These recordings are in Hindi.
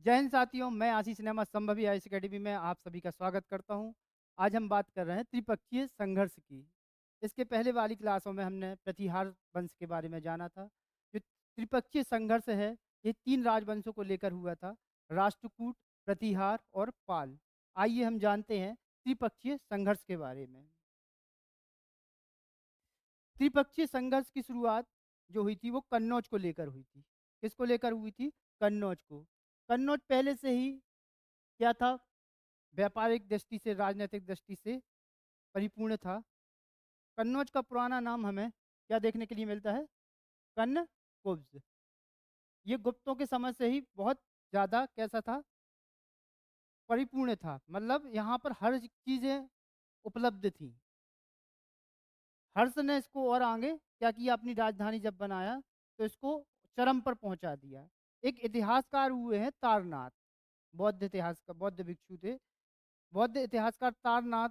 जय हिंद साथियों, मैं आशीष नेमा संभवी आईएएस एकेडमी में आप सभी का स्वागत करता हूं। आज हम बात कर रहे हैं त्रिपक्षीय संघर्ष की। इसके पहले वाली क्लासों में हमने प्रतिहार वंश के बारे में जाना था। जो त्रिपक्षीय संघर्ष है, ये 3 राजवंशों को लेकर हुआ था: राष्ट्रकूट, प्रतिहार और पाल। आइए हम जानते हैं त्रिपक्षीय संघर्ष के बारे में। त्रिपक्षीय संघर्ष की शुरुआत जो हुई थी वो कन्नौज को लेकर हुई थी। किसको लेकर हुई थी? कन्नौज को। कन्नौज पहले से ही क्या था? व्यापारिक दृष्टि से, राजनीतिक दृष्टि से परिपूर्ण था। कन्नौज का पुराना नाम हमें क्या देखने के लिए मिलता है? कन्नकुब्ज। ये गुप्तों के समय से ही बहुत ज़्यादा कैसा था? परिपूर्ण था। मतलब यहाँ पर हर चीज़ें उपलब्ध थी। हर्ष ने इसको और आगे क्या किया? अपनी राजधानी जब बनाया तो इसको चरम पर पहुंचा दिया। एक इतिहासकार हुए हैं तारनाथ, बौद्ध इतिहास का, बौद्ध भिक्षु थे। बौद्ध इतिहासकार तारनाथ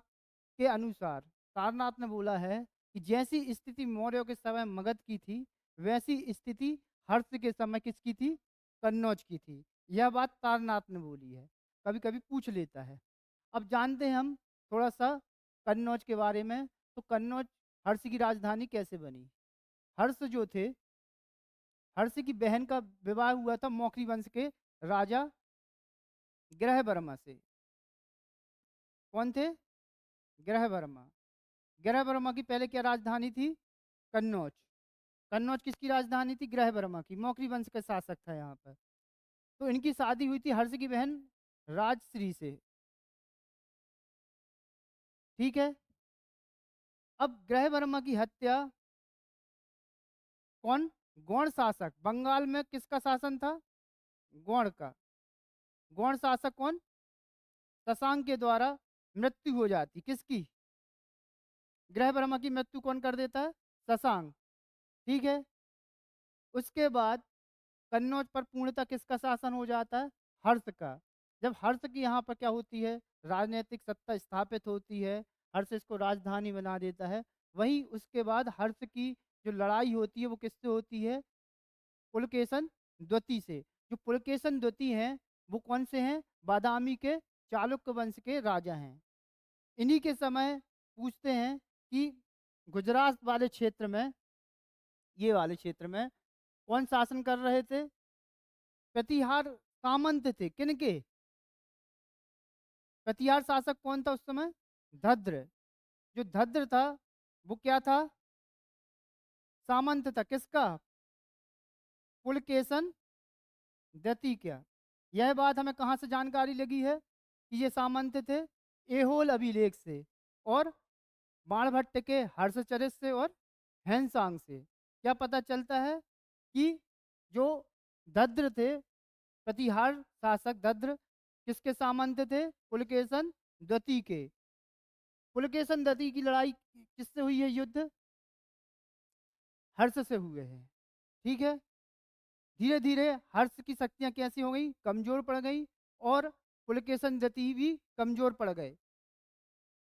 के अनुसार तारनाथ ने बोला है कि जैसी स्थिति मौर्यों के समय मगध की थी, वैसी स्थिति हर्ष के समय किसकी थी? कन्नौज की थी। यह बात तारनाथ ने बोली है। कभी कभी पूछ लेता है। अब जानते हैं हम थोड़ा सा कन्नौज के बारे में। तो कन्नौज हर्ष की राजधानी कैसे बनी? हर्ष जो थे, हर्ष की बहन का विवाह हुआ था मौखरी वंश के राजा ग्रह वर्मा से। कौन थे? ग्रह वर्मा। ग्रह वर्मा की पहले क्या राजधानी थी? कन्नौज। कन्नौज किसकी राजधानी थी? ग्रह वर्मा की। मौखरी वंश का शासक था यहाँ पर। तो इनकी शादी हुई थी हर्ष की बहन राजश्री से। ठीक है। अब ग्रह वर्मा की हत्या कौन? गौण शासक। बंगाल में किसका शासन था? गौण का। गौण शासक कौन? शशांक के द्वारा मृत्यु हो जाती। किसकी? ग्रह वर्मा की मृत्यु कौन कर देता है? शशांक। ठीक है। उसके बाद कन्नौज पर पूर्णतः किसका शासन हो जाता है? हर्ष का। जब हर्ष की यहाँ पर क्या होती है? राजनीतिक सत्ता स्थापित होती है। हर्ष इसको राजधानी बना देता है। वहीं उसके बाद हर्ष की जो लड़ाई होती है वो किससे होती है? पुलकेशन द्वितीय से। जो पुलकेशन द्वितीय हैं वो कौन से हैं? बादामी के चालुक्य वंश के राजा हैं। इन्हीं के समय पूछते हैं कि गुजरात वाले क्षेत्र में, ये वाले क्षेत्र में कौन शासन कर रहे थे? प्रतिहार सामंत थे। किनके? प्रतिहार शासक कौन था उस समय? धद्र। जो धद्र था वो क्या था? सामंत था। किसका? पुलकेशन द्वितीय क्या। यह बात हमें कहाँ से जानकारी लगी है कि ये सामंत थे? एहोल अभिलेख से, और बाणभट्ट के हर्षचरित से, और हैंसांग से। क्या पता चलता है कि जो दद्र थे, प्रतिहार शासक दद्र, किसके सामंत थे? पुलकेशन द्वितीय के। पुलकेशन द्वितीय की लड़ाई किससे हुई है? युद्ध हर्ष से हुए हैं। ठीक है। धीरे धीरे हर्ष की शक्तियां कैसी हो गई? कमजोर पड़ गई। और पुलकेशन द्वितीय भी कमजोर पड़ गए।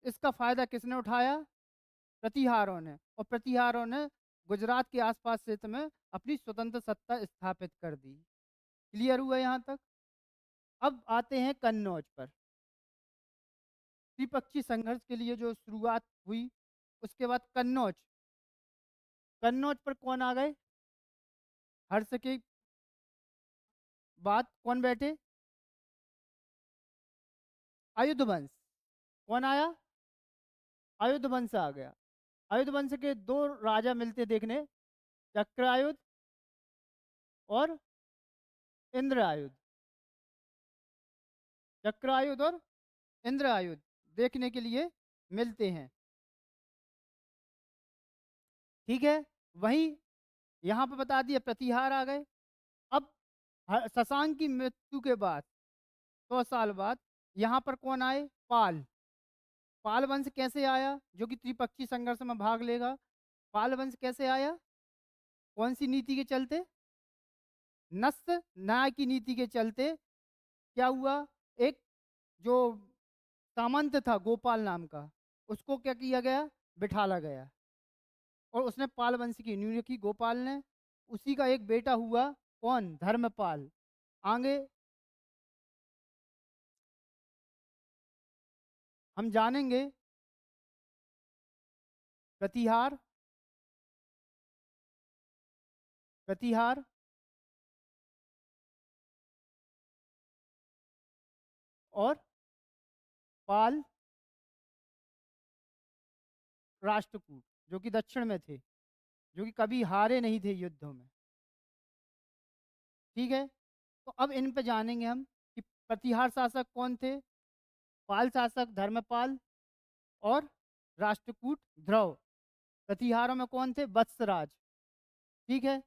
इसका फायदा किसने उठाया? प्रतिहारों ने। और प्रतिहारों ने गुजरात के आसपास क्षेत्र में अपनी स्वतंत्र सत्ता स्थापित कर दी। क्लियर हुआ यहाँ तक? अब आते हैं कन्नौज पर। त्रिपक्षीय संघर्ष के लिए जो शुरुआत हुई, उसके बाद कन्नौज। कन्नौज पर कौन आ गए? हर्ष के बाद कौन बैठे? आयुध वंश। कौन आया? आयुध वंश आ गया। आयुध वंश के दो राजा मिलते देखने, चक्रायुध और इंद्रायुध। चक्रायुध और इंद्रायुध देखने के लिए मिलते हैं। ठीक है। वहीं यहाँ पे बता दिया प्रतिहार आ गए। अब शशांक की मृत्यु के बाद 100 साल बाद यहाँ पर कौन आए? पाल। पाल वंश कैसे आया? जो कि त्रिपक्षीय संघर्ष में भाग लेगा। पाल वंश कैसे आया? कौन सी नीति के चलते? नस्ल न्याय की नीति के चलते। क्या हुआ? एक जो सामंत था गोपाल नाम का, उसको क्या किया गया? बिठाला गया। और उसने पाल वंश की नींव रखी, गोपाल ने। उसी का एक बेटा हुआ, कौन? धर्मपाल। आगे हम जानेंगे प्रतिहार, प्रतिहार और पाल राष्ट्रकूट, जो कि दक्षिण में थे, जो कि कभी हारे नहीं थे युद्धों में। ठीक है, तो अब इन पे जानेंगे हम कि प्रतिहार शासक कौन थे, पाल शासक धर्मपाल और राष्ट्रकूट ध्रुव। प्रतिहारों में कौन थे, वत्सराज। ठीक है,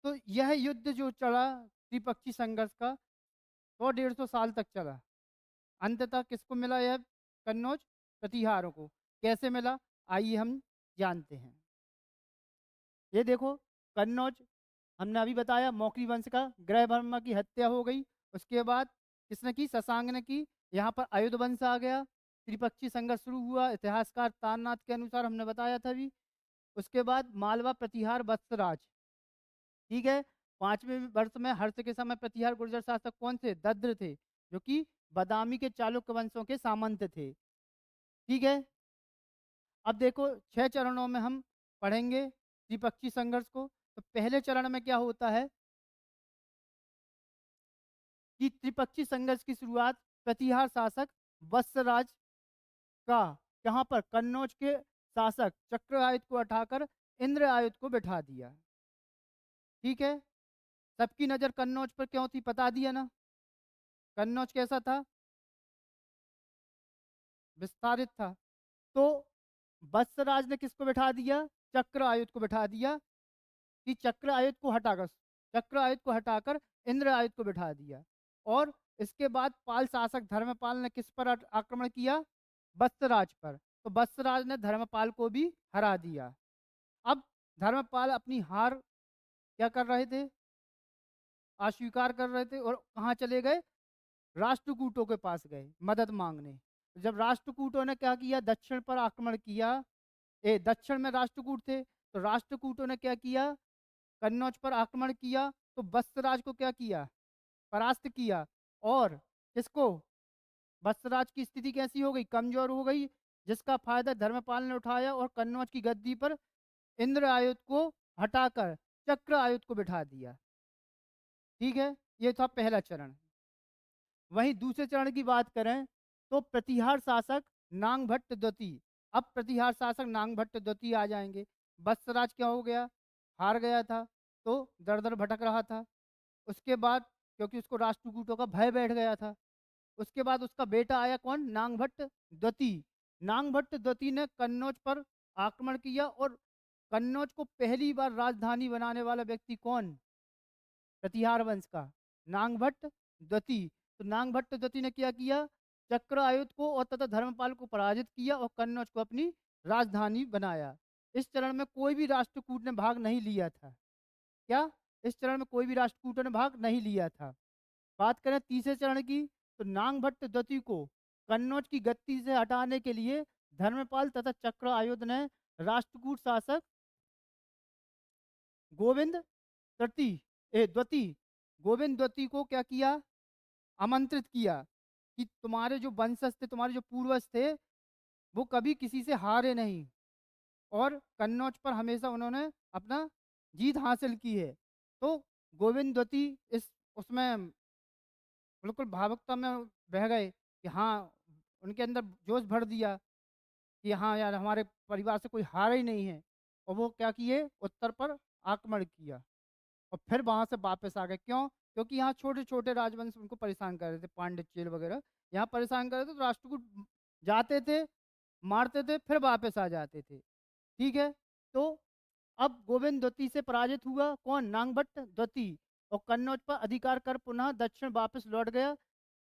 तो यह युद्ध जो चला त्रिपक्षी संघर्ष का 100-150 साल तक चला। अंततः किसको मिला यह कन्नौज, प्रतिहारों को। कैसे मिला, आइए हम जानते हैं। ये देखो, कन्नौज हमने अभी बताया, मौखरी वंश का ग्रह वर्मा की हत्या हो गई। उसके बाद किसने की, शशांक ने की। यहाँ पर अयुध वंश आ गया, त्रिपक्षी संघर्ष शुरू हुआ, इतिहासकार तारनाथ के अनुसार हमने बताया था भी। उसके बाद मालवा प्रतिहार वत्सराज। ठीक है, 5वें वर्ष में हर्ष के समय प्रतिहार गुर्जर शासक कौन थे, दद्र थे, जो कि बादामी के चालुक्य वंशों के सामंत थे। ठीक है, अब देखो 6 चरणों में हम पढ़ेंगे त्रिपक्षी संघर्ष को। तो पहले चरण में क्या होता है कि त्रिपक्षी संघर्ष की शुरुआत प्रतिहार शासक वत्सराज का, यहाँ पर कन्नौज के शासक चक्र आयुध को हटाकर इंद्र आयुध को बिठा दिया। ठीक है, सबकी नजर कन्नौज पर क्यों थी, बता दिया ना। कन्नौज कैसा था, विस्तारित था। तो वत्सराज ने किसको बिठा दिया, चक्र आयुध को बिठा दिया, कि चक्र आयुध को हटाकर, चक्र आयुध को हटाकर इंद्र आयुध को बिठा दिया। और इसके बाद पाल शासक धर्मपाल ने किस पर आक्रमण किया, वत्सराज पर। तो वत्सराज ने धर्मपाल को भी हरा दिया। अब धर्मपाल अपनी हार क्या कर रहे थे, अस्वीकार कर रहे थे, और कहाँ चले गए, राष्ट्रकूटों के पास गए मदद मांगने। जब राष्ट्रकूटों ने क्या किया, दक्षिण पर आक्रमण किया, दक्षिण में राष्ट्रकूट थे, तो राष्ट्रकूटों ने क्या किया, कन्नौज पर आक्रमण किया। तो वत्सराज को क्या किया, परास्त किया। और किसको, वत्सराज की स्थिति कैसी हो गई, कमजोर हो गई, जिसका फायदा धर्मपाल ने उठाया और कन्नौज की गद्दी पर इंद्र आयुध को हटाकर चक्र आयुध को बिठा दिया। ठीक है, ये था पहला चरण। वहीं दूसरे चरण की बात करें तो प्रतिहार शासक नांगभट्ट द्वितीय। अब प्रतिहार शासक नांगभट्ट द्वितीय आ जाएंगे। वत्सराज क्या हो गया, हार गया था, तो दर दर भटक रहा था। उसके बाद क्योंकि उसको राष्ट्रकूटों का भय बैठ गया था, उसके बाद उसका बेटा आया कौन, नांगभट्ट द्वितीय। नांगभट्ट द्वितीय ने कन्नौज पर आक्रमण किया, और कन्नौज को पहली बार राजधानी बनाने वाला व्यक्ति कौन, प्रतिहार वंश का नांगभट्ट द्वितीय। तो नांगभट्ट द्वितीय ने क्या किया, चक्र आयुध को और तथा धर्मपाल को पराजित किया और कन्नौज को अपनी राजधानी बनाया। इस चरण में कोई भी राष्ट्रकूट ने भाग नहीं लिया था। क्या, इस चरण में कोई भी राष्ट्रकूटों ने भाग नहीं लिया था। बात करें तीसरे चरण की, तो नांगभट्ट द्वितीय को कन्नौज की गद्दी से हटाने के लिए धर्मपाल तथा चक्र आयुध ने राष्ट्रकूट शासक गोविंद तृतीय द्वितीय, गोविंद द्वितीय को क्या किया, आमंत्रित किया कि तुम्हारे जो वंशज थे, तुम्हारे जो पूर्वज थे, वो कभी किसी से हारे नहीं, और कन्नौज पर हमेशा उन्होंने अपना जीत हासिल की है। तो गोविंद द्वितीय इस उसमें बिल्कुल भावुकता में बह गए कि हाँ, उनके अंदर जोश भर दिया कि हाँ यार, हमारे परिवार से कोई हारा ही नहीं है। और वो क्या किए, उत्तर पर आक्रमण किया और फिर वहाँ से वापस आ गए। क्यों, क्योंकि यहाँ छोटे छोटे राजवंश उनको परेशान कर रहे थे, पांड्य चेल वगैरह यहाँ परेशान कर रहे थे, तो राष्ट्रकूट जाते थे, मारते थे, फिर वापस आ जाते थे। ठीक है, तो अब गोविंद द्वितीय से पराजित हुआ कौन, नांगभट्ट द्वितीय, और कन्नौज पर अधिकार कर पुनः दक्षिण वापस लौट गया,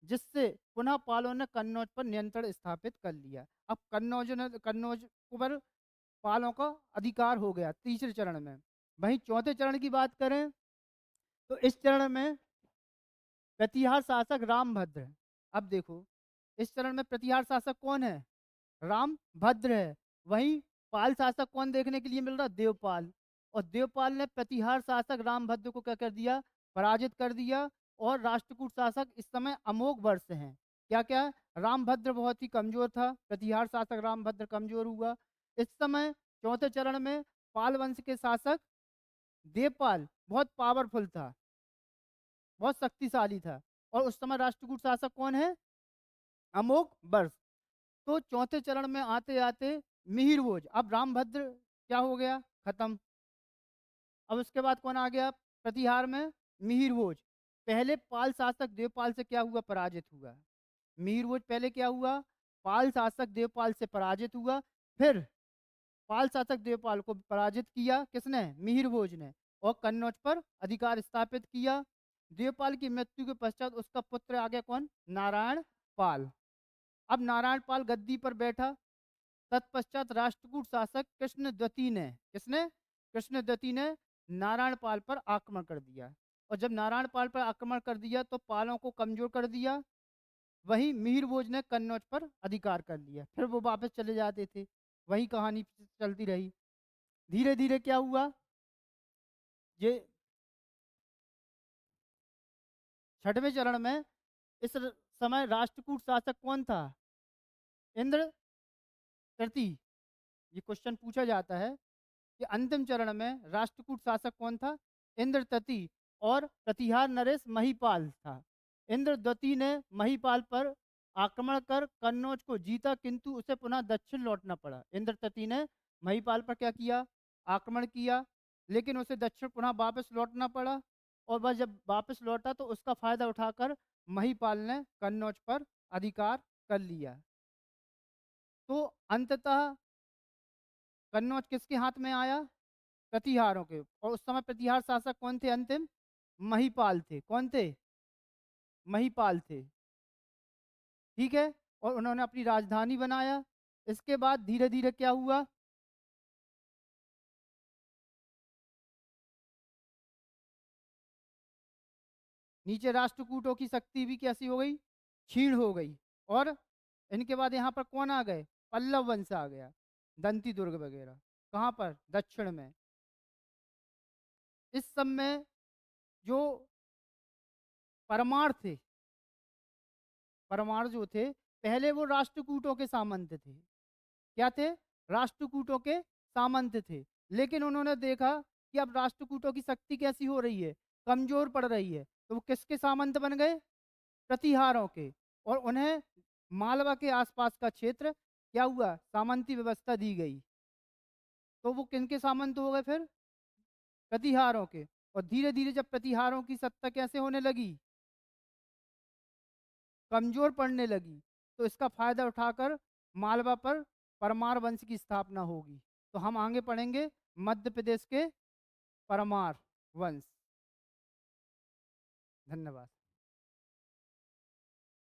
जिससे पुनः पालों ने कन्नौज पर नियंत्रण स्थापित कर लिया। अब कन्नौज पर पालों का अधिकार हो गया तीसरे चरण में। वहीं चौथे चरण की बात करें तो इस चरण में प्रतिहार शासक रामभद्र। अब देखो, इस चरण में प्रतिहार शासक कौन है, रामभद्र है। वहीं पाल शासक कौन देखने के लिए मिल रहा, देवपाल। और देवपाल ने प्रतिहार शासक रामभद्र को क्या कर दिया, पराजित कर दिया। और राष्ट्रकूट शासक इस समय अमोघ वर्ष हैं। क्या क्या? रामभद्र बहुत ही कमजोर था, प्रतिहार शासक रामभद्र कमजोर हुआ। इस समय चौथे चरण में पाल वंश के शासक देवपाल बहुत पावरफुल था, बहुत शक्तिशाली था। और उस समय राष्ट्रकूट शासक कौन है? अमोघ वर्ष। तो चौथे चरण में आते आते मिहिरभोज, अब रामभद्र क्या हो गया? खत्म। अब उसके बाद कौन आ गया प्रतिहार में? मिहिरभोज। पहले पाल शासक देवपाल से क्या हुआ? पराजित हुआ। मिहिरभोज पहले क्या हुआ? पाल शासक देवपाल से पराजित हुआ। फिर पाल शासक देवपाल को पराजित किया किसने? मिहिरभोज ने। और कन्नौज पर अधिकार स्थापित किया। देवपाल की मृत्यु के पश्चात उसका पुत्र आ गया कौन? नारायण पाल। अब नारायण पाल गद्दी पर बैठा। तत्पश्चात राष्ट्रकूट शासक कृष्णद्वती ने, किसने? कृष्णद्वती ने नारायण पाल पर आक्रमण कर दिया। और जब नारायण पाल पर आक्रमण कर दिया तो पालों को कमजोर कर दिया। वहीं मिहिरभोज ने कन्नौज पर अधिकार कर लिया। फिर वो वापस चले जाते थे, वही कहानी चलती रही। धीरे धीरे क्या हुआ? ये छठवें चरण में इस समय राष्ट्रकूट शासक कौन था? इंद्र तृतीय। ये क्वेश्चन पूछा जाता है कि अंतिम चरण में राष्ट्रकूट शासक कौन था? इंद्र तृतीय। और प्रतिहार नरेश महिपाल था। इंद्र द्वितीय ने महिपाल पर आक्रमण कर कन्नौज को जीता, किंतु उसे पुनः दक्षिण लौटना पड़ा। इंद्र तृतीय ने महिपाल पर क्या किया? आक्रमण किया, लेकिन उसे दक्षिण पुनः वापस लौटना पड़ा। और वह जब वापस लौटा तो उसका फायदा उठाकर महिपाल ने कन्नौज पर अधिकार कर लिया। तो अंततः कन्नौज किसके हाथ में आया? प्रतिहारों के। और उस समय प्रतिहार शासक कौन थे अंतिम? महिपाल थे। कौन थे? महिपाल थे। ठीक है। और उन्होंने अपनी राजधानी बनाया। इसके बाद धीरे धीरे क्या हुआ? नीचे राष्ट्रकूटों की शक्ति भी कैसी हो गई? क्षीण हो गई। और इनके बाद यहाँ पर कौन आ गए? पल्लव वंश आ गया, दंती दुर्ग वगैरह। कहाँ पर? दक्षिण में। इस समय जो परमार थे, परमार जो थे, पहले वो राष्ट्रकूटों के सामंत थे। क्या थे? राष्ट्रकूटों के सामंत थे। लेकिन उन्होंने देखा कि अब राष्ट्रकूटों की शक्ति कैसी हो रही है? कमजोर पड़ रही है। तो वो किसके सामंत बन गए? प्रतिहारों के। और उन्हें मालवा के आसपास का क्षेत्र क्या हुआ? सामंती व्यवस्था दी गई। तो वो किनके सामंत हो गए फिर? प्रतिहारों के। और धीरे धीरे जब प्रतिहारों की सत्ता कैसे होने लगी? कमजोर पड़ने लगी। तो इसका फायदा उठाकर मालवा पर परमार वंश की स्थापना होगी। तो हम आगे पढ़ेंगे मध्य प्रदेश के परमार वंश। धन्यवाद।